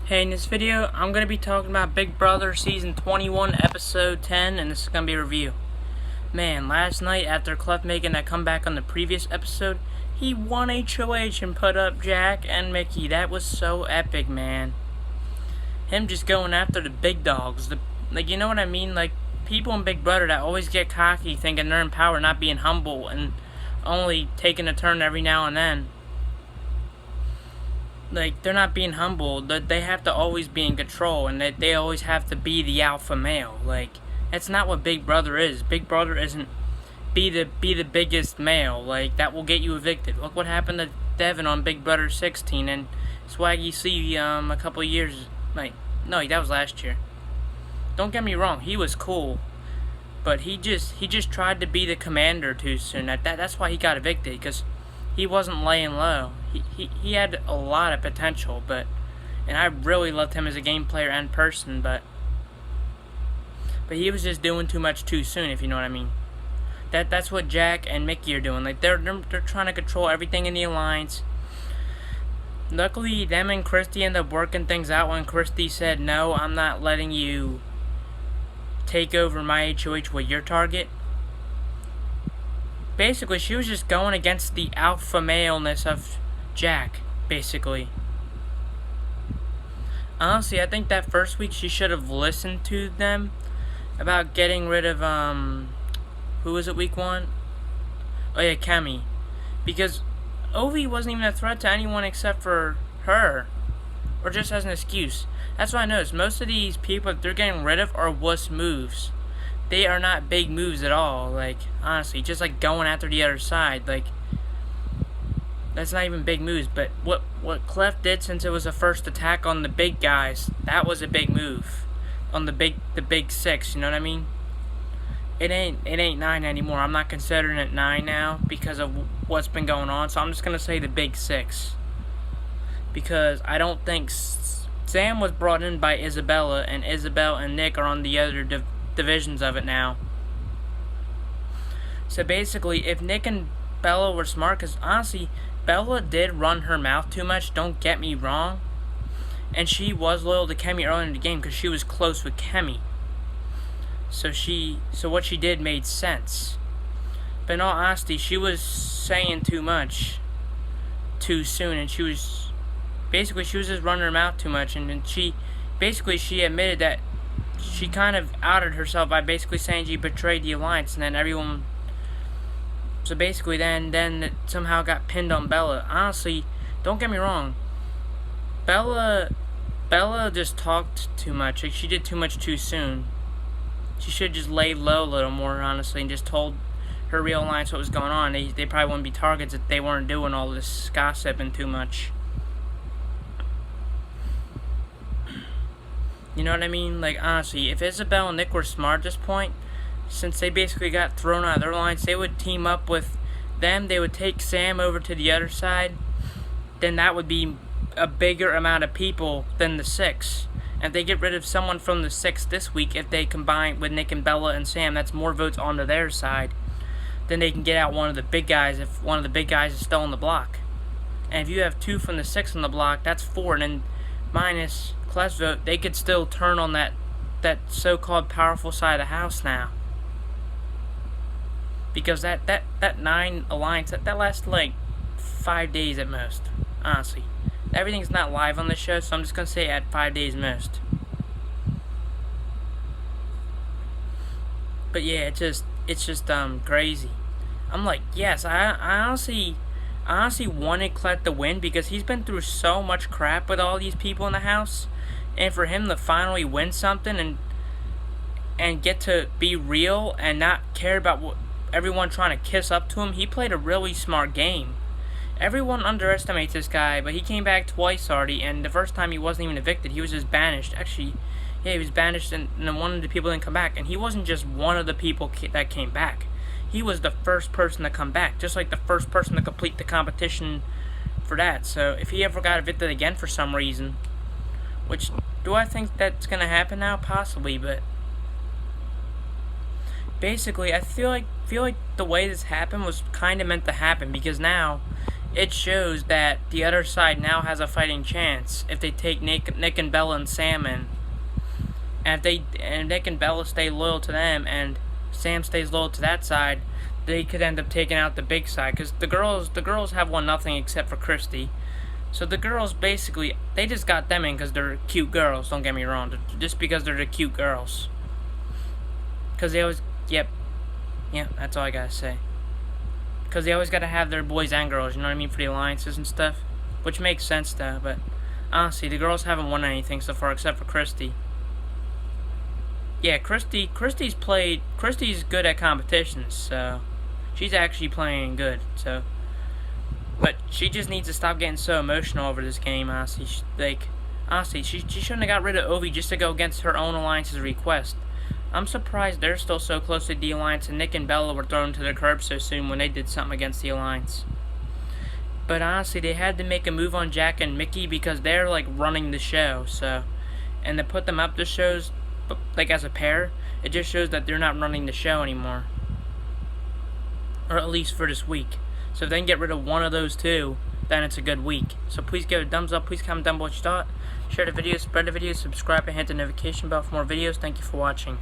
Hey, in this video, I'm going to be talking about Big Brother Season 21, Episode 10, and this is going to be a review. Man, last night, after Clef making that comeback on the previous episode, he won HOH and put up Jack and Mickey. That was so epic, man. Him just going after the big dogs. You know what I mean? Like, people in Big Brother that always get cocky, thinking they're in power, not being humble, and only taking a turn every now and then. Like, they're not being humble. They have to always be in control, and they always have to be the alpha male. Like, that's not what Big Brother is. Big Brother isn't be the biggest male. Like, that will get you evicted. Look what happened to Devin on Big Brother 16 and Swaggy C a couple of years. Like, no, that was last year. Don't get me wrong, he was cool, but he just tried to be the commander too soon. That's why he got evicted, because he wasn't laying low. He had a lot of potential, and I really loved him as a game player and person, but he was just doing too much too soon, if you know what I mean. That's what Jack and Mickey are doing. Like, they're trying to control everything in the alliance. Luckily, them and Christy ended up working things out when Christy said, "No, I'm not letting you take over my HOH with your target." Basically, she was just going against the alpha maleness of Jack, basically. Honestly, I think that first week she should have listened to them about getting rid of, who was it week 1? Oh yeah, Cameo. Because Ovi wasn't even a threat to anyone except for her. Or just as an excuse. That's what I noticed. Most of these people that they're getting rid of are wuss moves. They are not big moves at all. Like, honestly, just like going after the other side. Like, that's not even big moves. But what Clef did, since it was the first attack on the big guys, that was a big move. On the big six, you know what I mean? It ain't 9 anymore. I'm not considering it 9 now because of what's been going on. So I'm just gonna say the big 6. Because I don't think Sam was brought in by Isabella, and Isabel and Nick are on the other divisions of it now. So basically, if Nick and Bella were smart, because honestly, Bella did run her mouth too much, don't get me wrong, and she was loyal to Kemi early in the game because she was close with Kemi. So what she did made sense. But in all honesty, she was saying too much too soon, and she was just running her mouth too much, and then she admitted that she kind of outed herself by basically saying she betrayed the alliance, and then everyone. So basically, then it somehow got pinned on Bella. Honestly, don't get me wrong. Bella just talked too much. Like, she did too much too soon. She should just lay low a little more, honestly, and just told her real alliance what was going on. They probably wouldn't be targets if they weren't doing all this gossiping too much. You know what I mean? Like, honestly, if Isabel and Nick were smart at this point, since they basically got thrown out of their lines, they would team up with them. They would take Sam over to the other side. Then that would be a bigger amount of people than the 6. And if they get rid of someone from the 6 this week, if they combine with Nick and Bella and Sam, that's more votes onto their side. Then they can get out one of the big guys if one of the big guys is still on the block. And if you have 2 from the 6 on the block, that's 4. And then minus Clef's vote, they could still turn on that so-called powerful side of the house now. Because that 9 alliance, that lasts like 5 days at most, honestly. Everything's not live on the show, so I'm just gonna say at 5 days most. But yeah, it's just crazy. I'm like, yes, I honestly wanted Clef to win because he's been through so much crap with all these people in the house, and for him to finally win something and get to be real and not care about what everyone trying to kiss up to him, he played a really smart game. Everyone underestimates this guy, but he came back twice already, and the first time he wasn't even evicted. He was just banished. Actually, yeah, he was banished, and one of the people didn't come back. And he wasn't just one of the people that came back. He was the first person to come back, just like the first person to complete the competition for that. So if he ever got evicted again for some reason, which, do I think that's going to happen now? Possibly, but basically, I feel like the way this happened was kind of meant to happen, because now it shows that the other side now has a fighting chance if they take Nick and Bella and Sam in. And if Nick and Bella stay loyal to them and Sam stays loyal to that side, they could end up taking out the big side, because the girls have won nothing except for Christy. So the girls basically, they just got them in because they're cute girls. Don't get me wrong, just because they're the cute girls. Because they always, yep, that's all I gotta say. Because they always gotta have their boys and girls, you know what I mean, for the alliances and stuff, which makes sense though. But honestly, the girls haven't won anything so far except for Christy. Yeah, Christy's good at competitions, so she's actually playing good. So, but she just needs to stop getting so emotional over this game. Honestly, she shouldn't have got rid of Ovi just to go against her own alliance's request. I'm surprised they're still so close to the alliance, and Nick and Bella were thrown to the curb so soon when they did something against the alliance. But honestly, they had to make a move on Jack and Mickey because they're like running the show. So, and to put them up the shows, like as a pair, it just shows that they're not running the show anymore, or at least for this week. So if they can get rid of one of those two, then it's a good week. So please give it a thumbs up, please comment down below what you thought, share the video, spread the video, subscribe, and hit the notification bell for more videos. Thank you for watching.